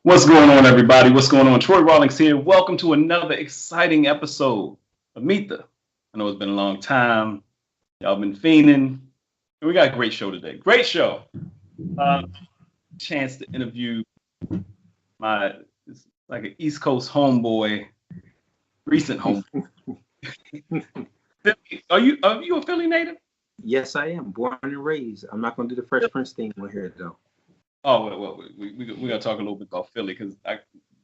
What's going on, everybody? What's going on? Troy Rawlings here. Welcome to another exciting episode of Meet the. I know it's been a long time. Y'all been fiending. And we got a great show today. Great show. Uh, Chance to interview my it's like an East Coast homeboy, recent homeboy. Are you a Philly native? Yes, I am. Born and raised. I'm not going to do the Fresh Prince thing on here, though. Oh, well, we gotta talk a little bit about Philly because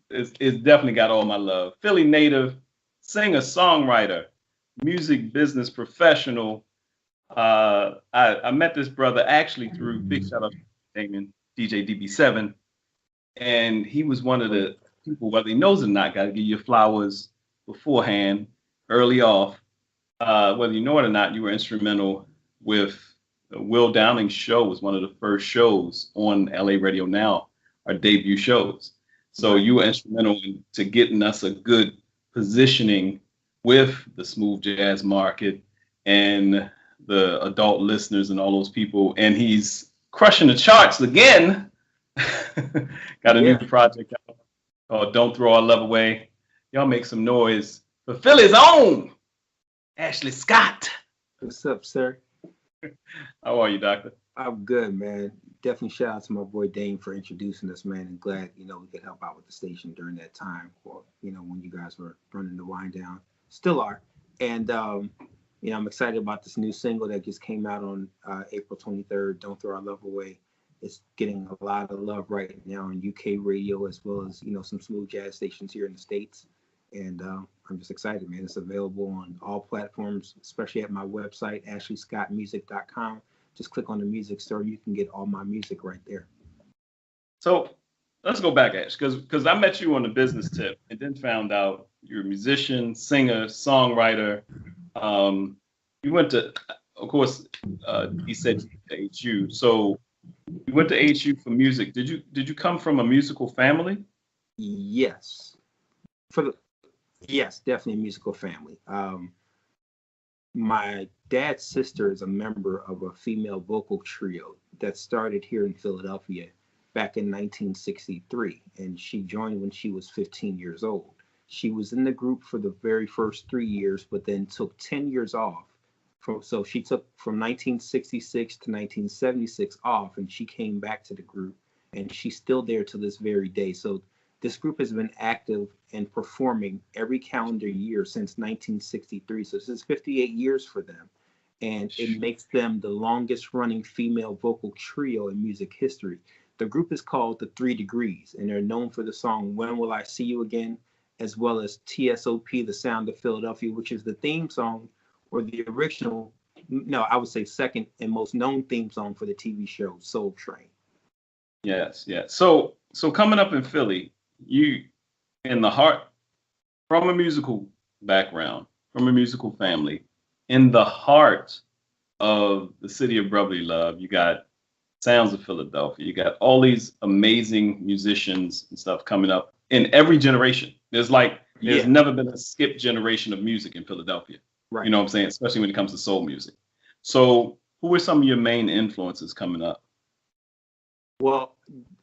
it's definitely got all my love. Philly native, singer, songwriter, music business professional. I met this brother actually through big shout out to Damon, DJ DB7, and he was one of the people, whether he knows it or not, got to give you flowers beforehand, early off. Whether you know it or not, you were instrumental with Will Downing's show was one of the first shows on LA Radio Now, our debut shows. So you were instrumental to getting us a good positioning with the smooth jazz market and the adult listeners and all those people. And he's crushing the charts again. Got a new project out called Don't Throw Our Love Away. Y'all make some noise for Philly's own Ashley Scott. What's up, sir? How are you, Doctor? I'm good, man. Definitely shout out to my boy Dane for introducing us, man. And glad, we could help out with the station during that time, or, when you guys were running the wind down. Still are. And, I'm excited about this new single that just came out on April 23rd, Don't Throw Our Love Away. It's getting a lot of love right now on UK radio, as well as, some smooth jazz stations here in the States. And I'm just excited, man. It's available on all platforms, especially at my website, ashleyscottmusic.com. Just click on the music store. You can get all my music right there. So let's go back, Ash, because I met you on the business tip and then found out you're a musician, singer, songwriter. You went to, of course, he said you went to HU. So you went to HU for music. Did you come from a musical family? Yes. Yes, definitely a musical family. My dad's sister is a member of a female vocal trio that started here in Philadelphia back in 1963, and she joined when she was 15 years old. She was in the group for the very first 3 years, but then took 10 years off. So she took from 1966 to 1976 off, and she came back to the group, and she's still there to this very day. So this group has been active and performing every calendar year since 1963. So this is 58 years for them. And it makes them the longest running female vocal trio in music history. The group is called the 3 Degrees, and they're known for the song When Will I See You Again, as well as TSOP, The Sound of Philadelphia, which is the theme song, or the original, no, I would say second and most known theme song for the TV show Soul Train. Yes. So coming up in Philly, you in the heart, from a musical background, from a musical family, in the heart of the city of brotherly love, you got Sounds of Philadelphia. You got all these amazing musicians and stuff coming up in every generation. There's never been a skip generation of music in Philadelphia. Right. You know what I'm saying? Especially when it comes to soul music. So who are some of your main influences coming up? Well,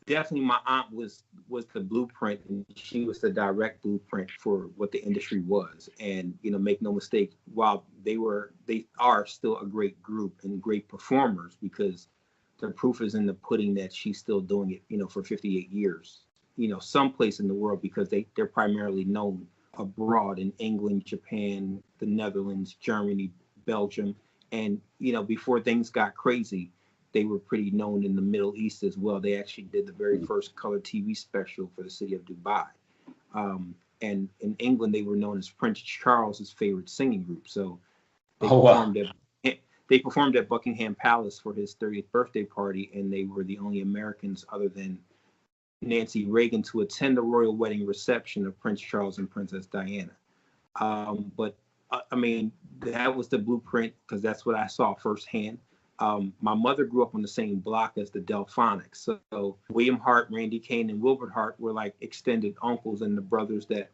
definitely my aunt was the blueprint, and she was the direct blueprint for what the industry was. And, make no mistake, while they are still a great group and great performers, because the proof is in the pudding that she's still doing it, for 58 years, someplace in the world, because they're primarily known abroad in England, Japan, the Netherlands, Germany, Belgium. And, before things got crazy, they were pretty known in the Middle East as well. They actually did the very first color TV special for the city of Dubai. And in England, they were known as Prince Charles's favorite singing group. So they performed at Buckingham Palace for his 30th birthday party, and they were the only Americans other than Nancy Reagan to attend the royal wedding reception of Prince Charles and Princess Diana. But that was the blueprint, because that's what I saw firsthand. My mother grew up on the same block as the Delphonics. So William Hart, Randy Kane, and Wilbert Hart were like extended uncles and the brothers that,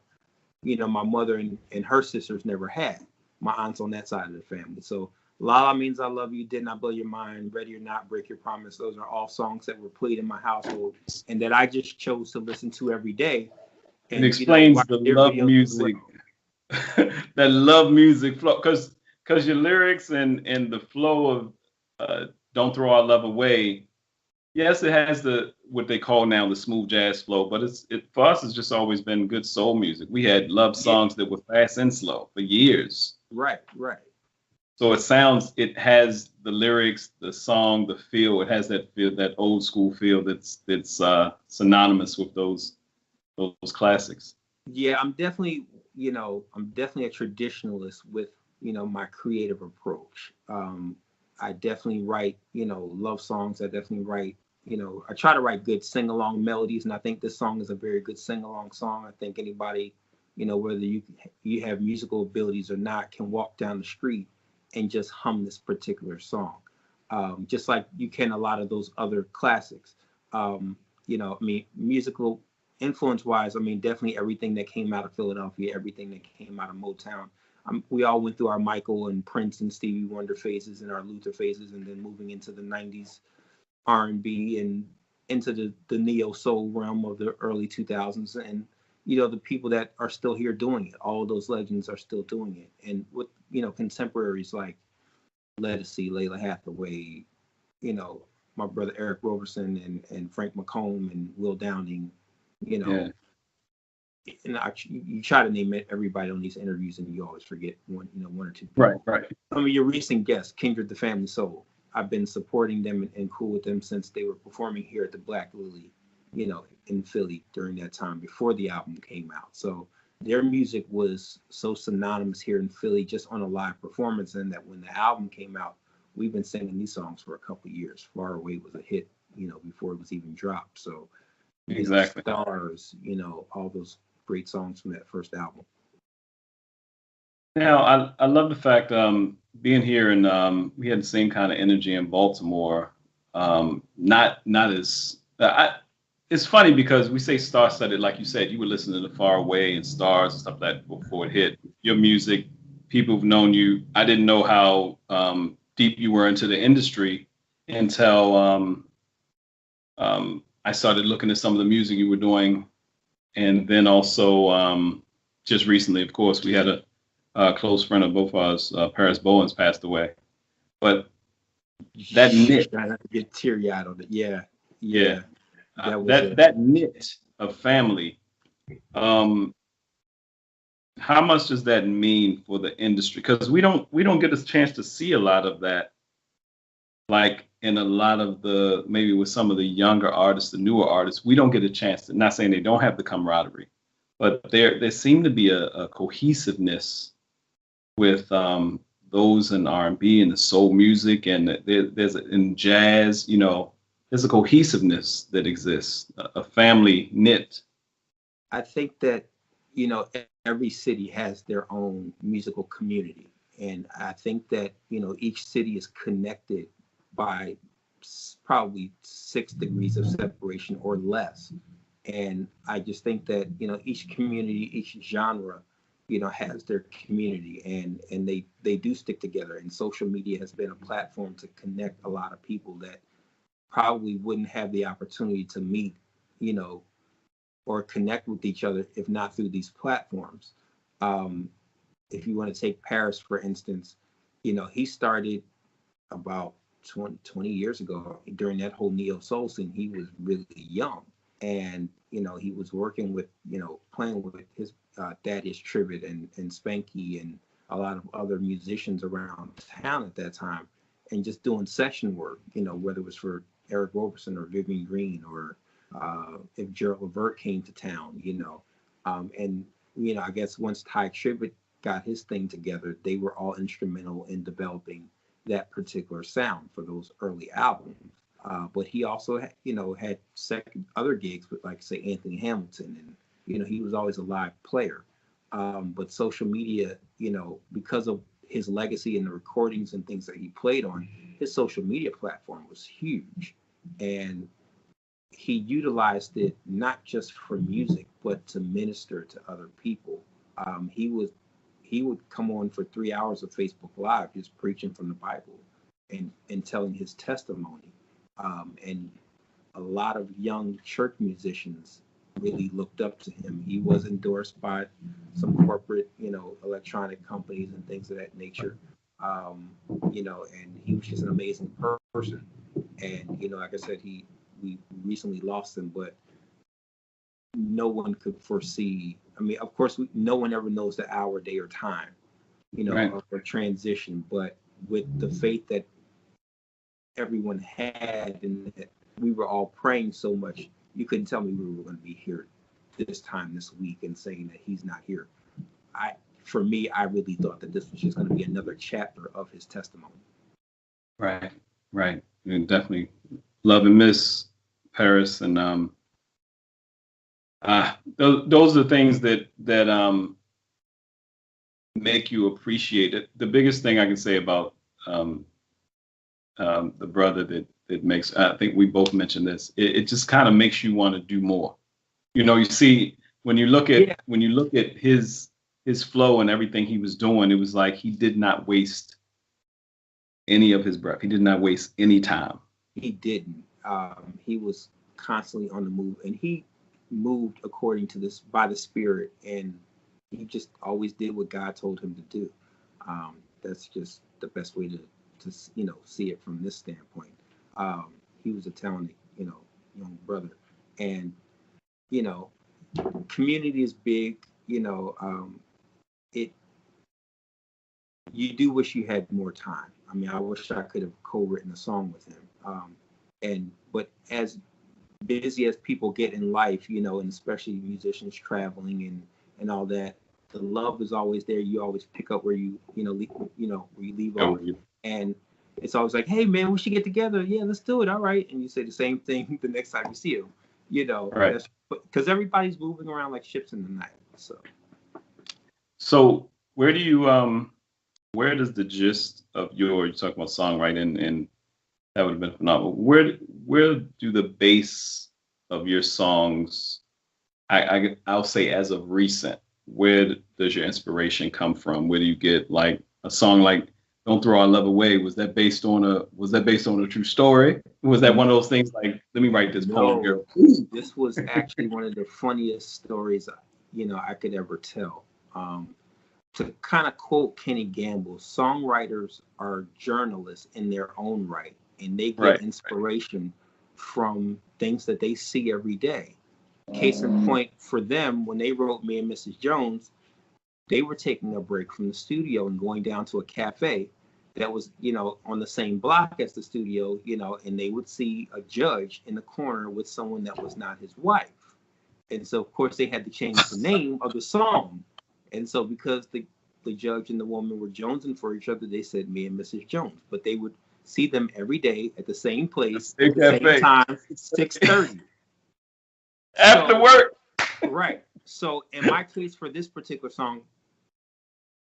my mother and her sisters never had. My aunts on that side of the family. So La La Means I Love You, Did Not Blow Your Mind, Ready or Not, Break Your Promise. Those are all songs that were played in my household and that I just chose to listen to every day. It And, explains watch the their love videos as well. music, that love music flow, because your lyrics and the flow of "Don't Throw Our Love Away." Yes, it has the what they call now the smooth jazz flow, but for us it's just always been good soul music. We had love Yeah, songs that were fast and slow for years. right, right. So it has the lyrics, the song, the feel. It has that feel, that old school feel that's synonymous with those classics. Yeah, I'm definitely a traditionalist with, my creative approach. I definitely write, love songs. I definitely write, I try to write good sing along melodies, and I think this song is a very good sing along song. I think anybody, whether you have musical abilities or not, can walk down the street and just hum this particular song, just like you can a lot of those other classics. I mean, musical influence wise, I mean, definitely everything that came out of Philadelphia, everything that came out of Motown. We all went through our Michael and Prince and Stevie Wonder phases and our Luther phases, and then moving into the '90s R&B and into the neo soul realm of the early 2000s. And the people that are still here doing it, all those legends are still doing it. And with contemporaries like Ledisi, Layla Hathaway, you know, my brother Eric Roberson and Frank McComb and Will Downing, you know, Yeah. and you try to name everybody on these interviews and you always forget one or two Right, people. right. Some of your recent guests, Kindred the Family Soul, I've been supporting them and cool with them since they were performing here at the Black Lily, in Philly during that time before the album came out. So their music was so synonymous here in Philly just on a live performance, and that when the album came out, we've been singing these songs for a couple of years. Far Away was a hit, before it was even dropped. So, Exactly. Stars, all those great songs from that first album. Now, I love the fact being here and we had the same kind of energy in Baltimore. Not as it's funny because we say star-studded, like you said, you were listening to Far Away and Stars and stuff like that before it hit. Your music, people who've known you. I didn't know how deep you were into the industry until I started looking at some of the music you were doing, and then also just recently, of course, we had a close friend of both of us, Paris Bowens, passed away. But that knit, Trying not to get teary eyed on it. Yeah, yeah, yeah, that was that a that knit of family. Um, how much does that mean for the industry? Because we don't get a chance to see a lot of that, like in a lot of the maybe with some of the younger artists, the newer artists, we don't get a chance to. Not saying they don't have the camaraderie, but there seem to be a cohesiveness with those in R&B and the soul music, and there's in jazz, there's a cohesiveness that exists, a family knit. I think that every city has their own musical community, and I think that each city is connected by probably 6 degrees of separation or less. And I just think that each community, each genre, has their community, and they do stick together. And social media has been a platform to connect a lot of people that probably wouldn't have the opportunity to meet, you know, or connect with each other if not through these platforms. Um, if you want to take Paris, for instance, he started about 20 years ago during that whole neo soul scene. He was really young. And, he was working with, playing with his Thaddeus Tribbett and Spanky and a lot of other musicians around town at that time and just doing session work, whether it was for Eric Roberson or Vivian Green or if Gerald Levert came to town, and I guess once Ty Tribbett got his thing together, they were all instrumental in developing that particular sound for those early albums. But he also, had second other gigs with, like, say, Anthony Hamilton, and he was always a live player. But social media, because of his legacy and the recordings and things that he played on, his social media platform was huge, and he utilized it not just for music, but to minister to other people. He he would come on for 3 hours of Facebook Live just preaching from the Bible and telling his testimony. And a lot of young church musicians really looked up to him. He was endorsed by some corporate, electronic companies and things of that nature. And he was just an amazing person. And, like I said, we recently lost him, but no one could foresee. I mean, of course, no one ever knows the hour, day, or time, Right. of a transition. But with the faith that everyone had and that we were all praying so much, you couldn't tell me we were going to be here this time this week and saying that he's not here. For me, I really thought that this was just going to be another chapter of his testimony. Right. And definitely love and miss Paris, and those are the things that make you appreciate it. The biggest thing I can say about the brother that makes, I think we both mentioned this, it just kind of makes you want to do more. You see, when you look at his flow and everything he was doing, it was like he did not waste any of his breath. He did not waste any time. He didn't. He was constantly on the move, and he moved according to this by the Spirit, and he just always did what God told him to do. That's just the best way to see it from this standpoint. He was a talented, young brother, and community is big. You do wish you had more time. I mean, I wish I could have co-written a song with him. But as busy as people get in life, and especially musicians traveling and all that, the love is always there. You always pick up where you leave off. And it's always like, hey man, we should get together. Yeah, let's do it. All right. And you say the same thing the next time you see him. Right. Because everybody's moving around like ships in the night. So where do you where does the gist of you're talking about songwriting, and that would have been phenomenal. Where do the base of your songs, I'll say as of recent, where does your inspiration come from? Where do you get like a song like "Don't Throw Our Love Away"? Was that based on a true story? Was that one of those things like, let me write this poem, girl? This was actually one of the funniest stories I could ever tell. To kind of quote Kenny Gamble, songwriters are journalists in their own right, and they get inspiration from things that they see every day. Case in point, for them, when they wrote Me and Mrs. Jones, they were taking a break from the studio and going down to a cafe that was, on the same block as the studio, and they would see a judge in the corner with someone that was not his wife. And so, of course, they had to change the name of the song. And so because the judge and the woman were jonesing for each other, they said Me and Mrs. Jones. But they would see them every day at the same place, at the same time, 6:30. After work. Right. So in my case, for this particular song,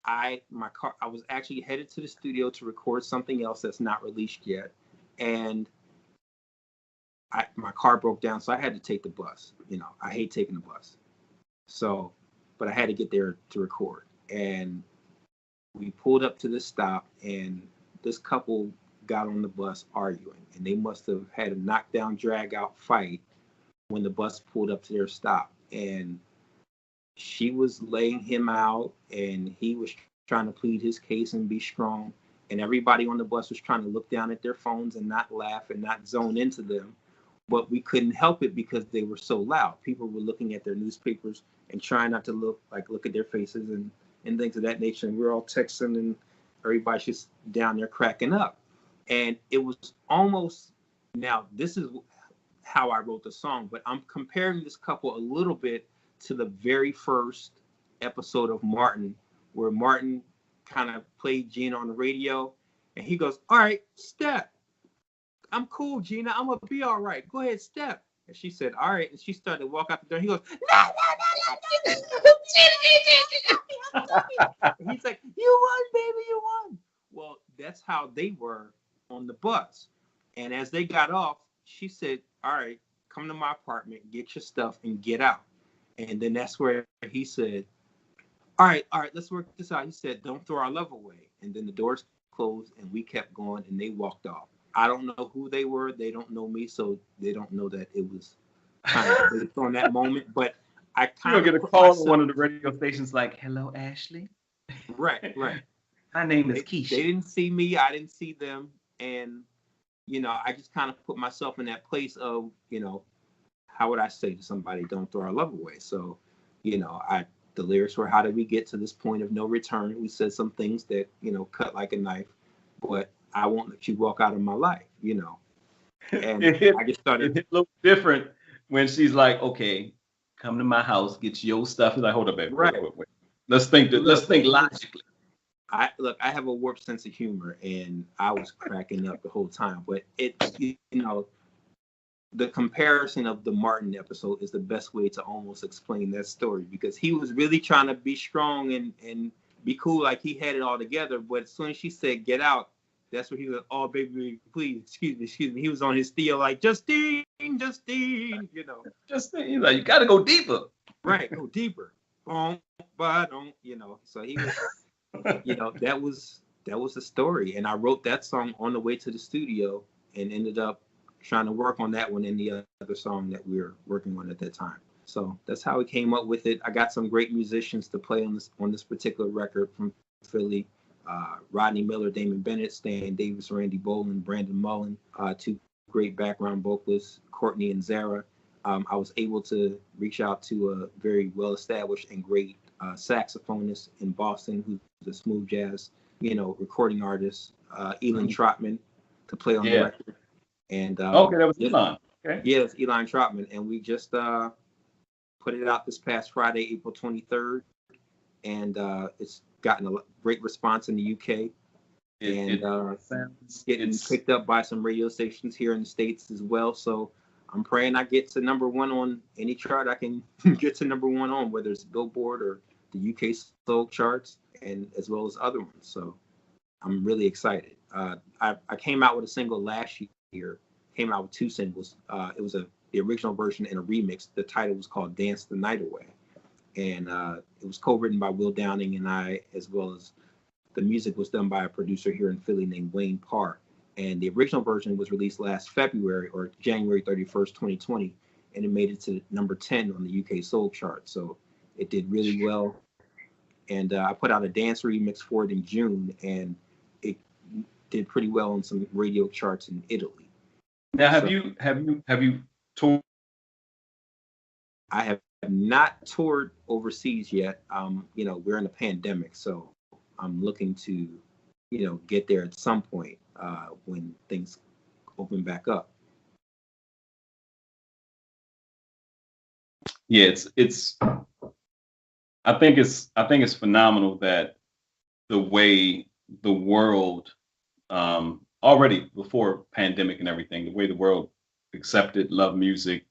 I was actually headed to the studio to record something else that's not released yet. And my car broke down, so I had to take the bus. I hate taking the bus. So, but I had to get there to record. And we pulled up to this stop, and this couple got on the bus arguing. And they must have had a knockdown, drag-out fight when the bus pulled up to their stop. And she was laying him out, and he was trying to plead his case and be strong. And everybody on the bus was trying to look down at their phones and not laugh and not zone into them. But we couldn't help it because they were so loud. People were looking at their newspapers and trying not to look at their faces and things of that nature. And we were all texting, and everybody's just down there cracking up. And it was almost, now this is how I wrote the song, but I'm comparing this couple a little bit to the very first episode of Martin, where Martin kind of played Gina on the radio, and he goes, "All right, step. I'm cool, Gina. I'm gonna be all right. Go ahead, step." And she said, "All right." And she started to walk out the door. He goes, "No. And he's like, "You won, baby, you won." Well, that's how they were on the bus. And as they got off, she said, "All right, come to my apartment, get your stuff, and get out." And then that's where he said, all right, let's work this out. He said, don't throw our love away. And then the doors closed and we kept going and they walked off. I don't know who they were. They don't know me. So they don't know that it was kind of based on that moment. But I You're gonna kind get of a put call on myself, one of the radio stations like, "Hello, Ashley. right. My name is They Keisha." didn't see me. I didn't see them. And, I just kind of put myself in that place of, how would I say to somebody, don't throw our love away? So, the lyrics were, how did we get to this point of no return? We said some things that, cut like a knife, but I won't let you walk out of my life. And It hit, I just it started, hit a little different when she's like, "Okay, come to my house, get your stuff." He's like, "Hold up, baby. right. Wait. Let's think. Let's Look, think logically." I have a warped sense of humor and I was cracking up the whole time, but the comparison of the Martin episode is the best way to almost explain that story, because he was really trying to be strong and be cool, like he had it all together. But as soon as she said get out, that's where he was, oh baby, please, excuse me. He was on his steel like, Justine. Just he's like, "You got to go deeper." Right, go deeper. But don't. So he was, that was the story. And I wrote that song on the way to the studio and ended up trying to work on that one and the other song that we were working on at that time. So that's how we came up with it. I got some great musicians to play on this particular record from Philly. Rodney Miller, Damon Bennett, Stan Davis, Randy Boland, Brandon Mullen, two great background vocalists, Courtney and Zara. I was able to reach out to a very well-established and great saxophonist in Boston, who's a smooth jazz, recording artist, Elin Trotman, to play on the record. And Okay, that was Elon. Okay. yes, Elin Trotman, and we just put it out this past Friday, April 23rd, and it's gotten a great response in the UK, it's getting picked up by some radio stations here in the States as well. So I'm praying I get to number one on any chart I can get to number one on, whether it's Billboard or the UK soul charts, and as well as other ones. So I'm really excited. I came out with a single last year. Came out with two singles. It was the original version and a remix. The title was called "Dance the Night Away," and it was co-written by Will Downing and I, as well as the music was done by a producer here in Philly named Wayne Parr. And the original version was released last February, or January 31st, 2020, and it made it to number 10 on the UK soul chart. So it did really well. And I put out a dance remix for it in June, and it did pretty well on some radio charts in Italy. Now, have you toured? I have not toured overseas yet. We're in a pandemic, so I'm looking to, get there at some point when things open back up. Yeah, it's. I think it's phenomenal that the way the world, already before pandemic and everything, the way the world accepted, loved music.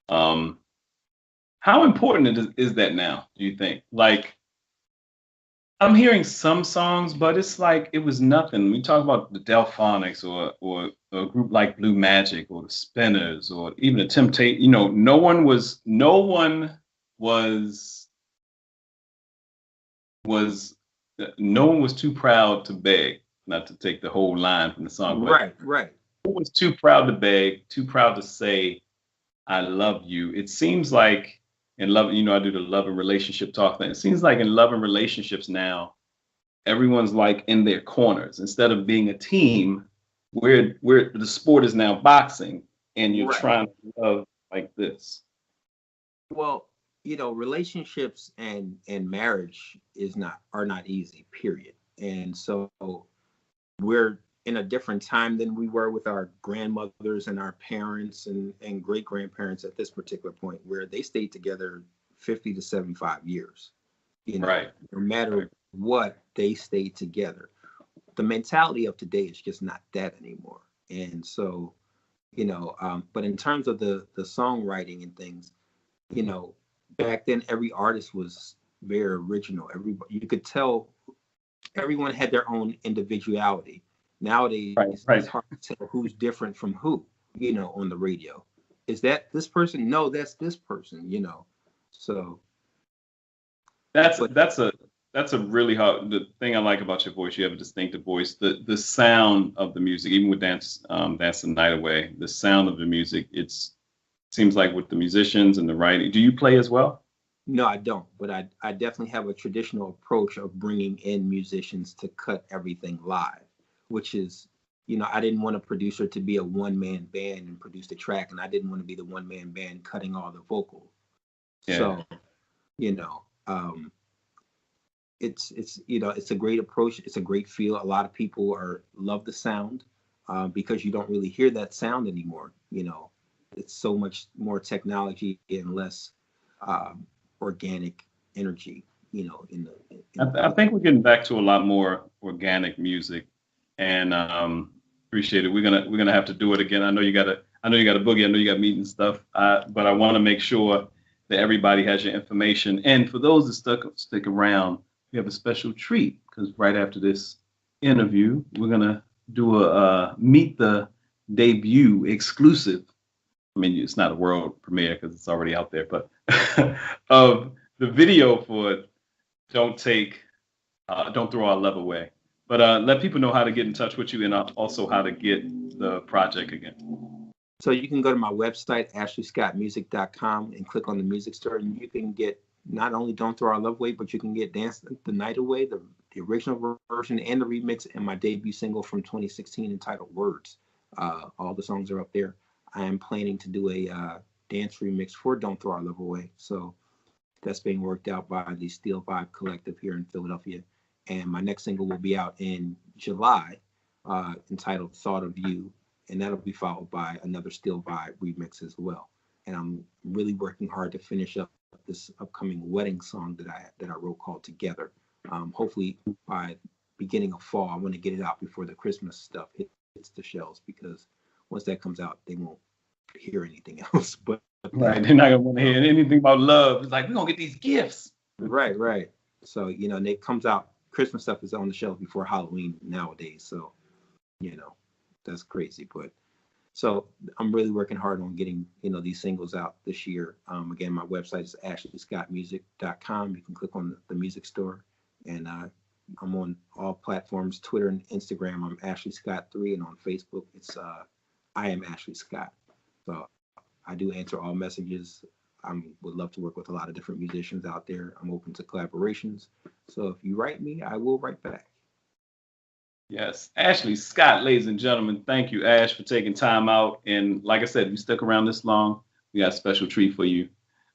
How important is that now, do you think? Like, I'm hearing some songs, but it's like it was nothing. We talk about the Delphonics or a group like Blue Magic or the Spinners or even the Temptation. No one was too proud to beg. Not to take the whole line from the song, but right. No one was too proud to beg, too proud to say, "I love you." It seems like in love, I do the love and relationship talk thing. It seems like in love and relationships now, everyone's like in their corners instead of being a team. Where the sport is now boxing, and you're trying to love like this. Well, relationships and marriage are not easy, period. And so we're in a different time than we were with our grandmothers and our parents and great grandparents at this particular point, where they stayed together 50 to 75 years. Right. No matter what, they stayed together. The mentality of today is just not that anymore. And so, but in terms of the songwriting and things, back then every artist was very original. Everybody, you could tell everyone had their own individuality. Nowadays, It's hard to tell who's different from who, on the radio. Is that this person? No, that's this person, So that's a that's a really hard. The thing I like about your voice, you have a distinctive voice. The sound of the music, even with Dance the Night Away, the sound of the music, seems like with the musicians and the writing. Do you play as well? No, I don't. But I definitely have a traditional approach of bringing in musicians to cut everything live, which is, I didn't want a producer to be a one-man band and produce the track, and I didn't want to be the one-man band cutting all the vocal. Yeah. So, it's a great approach. It's a great feel. A lot of people love the sound because you don't really hear that sound anymore. It's so much more technology and less organic energy. I think we're getting back to a lot more organic music, and appreciate it. We're gonna have to do it again. I know you got a boogie. I know you got meetings and stuff. But I want to make sure that everybody has your information. And for those that stick around, we have a special treat, because right after this interview, we're gonna do a meet the debut exclusive. I mean, it's not a world premiere because it's already out there, but of the video for Don't Throw Our Love Away. But let people know how to get in touch with you, and also how to get the project again. So you can go to my website, ashleyscottmusic.com, and click on the music store, and you can get not only Don't Throw Our Love Away, but you can get Dance the Night Away, the original version and the remix, and my debut single from 2016 entitled Words. All the songs are up there. I am planning to do a dance remix for Don't Throw Our Love Away. So that's being worked out by the Steel Vibe Collective here in Philadelphia. And my next single will be out in July, entitled Thought of You. And that'll be followed by another Steel Vibe remix as well. And I'm really working hard to finish up this upcoming wedding song that I wrote called Together. Hopefully by beginning of fall, I want to get it out before the Christmas stuff hits the shelves, because once that comes out, they won't hear anything else. But right, they're not gonna want to hear anything about love. It's like, we're gonna get these gifts. Right. So and it comes out. Christmas stuff is on the shelf before Halloween nowadays. So that's crazy. But so I'm really working hard on getting these singles out this year. Again, my website is ashleyscottmusic.com. You can click on the music store, and I'm on all platforms, Twitter and Instagram. I'm Ashley Scott 3, and on Facebook it's I am Ashley Scott. So I do answer all messages. Would love to work with a lot of different musicians out there. I'm open to collaborations. So if you write me, I will write back. Yes, Ashley Scott, ladies and gentlemen. Thank you, Ash, for taking time out. And like I said, if you stuck around this long, we got a special treat for you.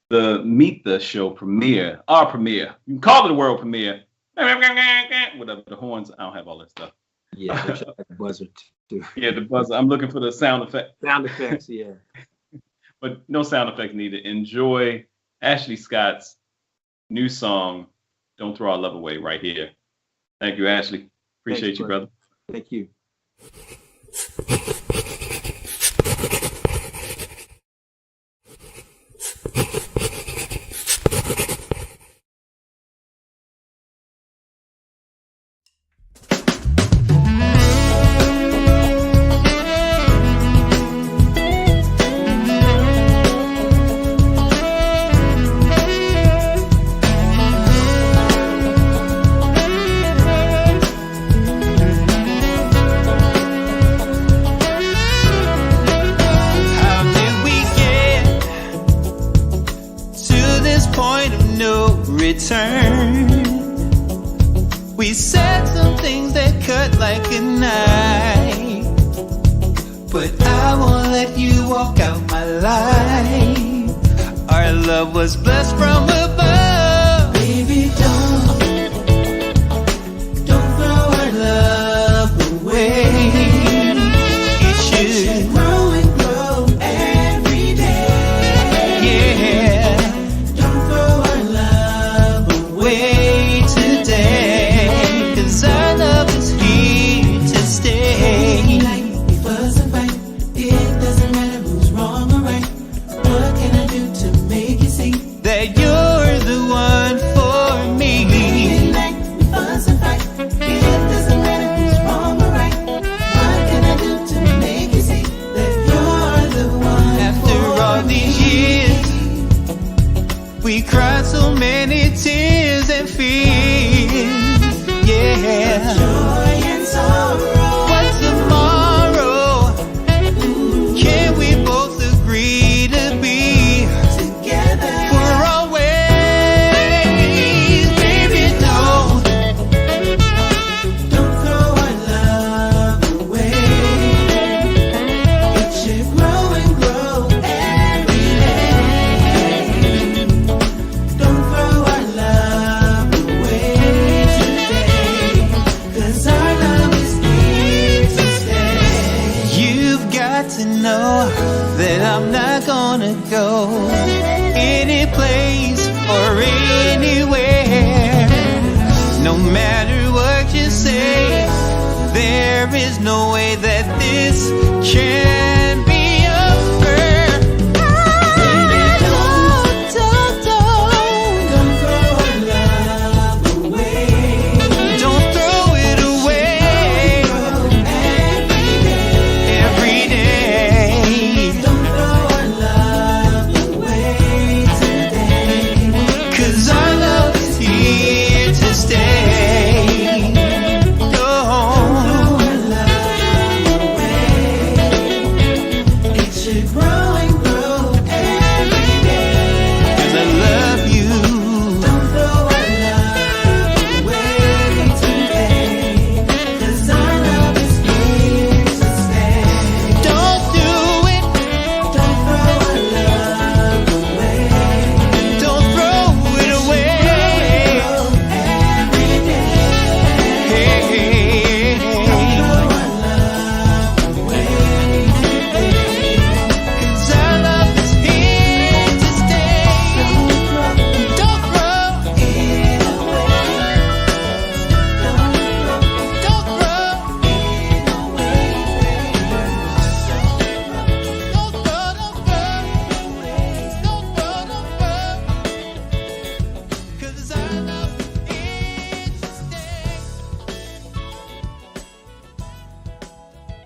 The Meet the Show premiere, our premiere. You can call it a world premiere. Whatever, the horns, I don't have all that stuff. Yeah, the buzzer too. Yeah, the buzzer. I'm looking for the sound effect. Sound effects, yeah. But no sound effects needed. Enjoy Ashley Scott's new song, Don't Throw Our Love Away, right here. Thank you, Ashley. Appreciate you, brother. Thank you. Return. We said some things that cut like a knife, but I won't let you walk out my life. Our love was blessed from above. Baby, don't throw our love away. It should grow and grow every day. Yeah. Way today, 'cause our love is here to stay. Like we fuss and fight, it doesn't matter who's wrong or right. What can I do to make you see that you're cried so many tears and fears. Yeah. Joy and sorrow.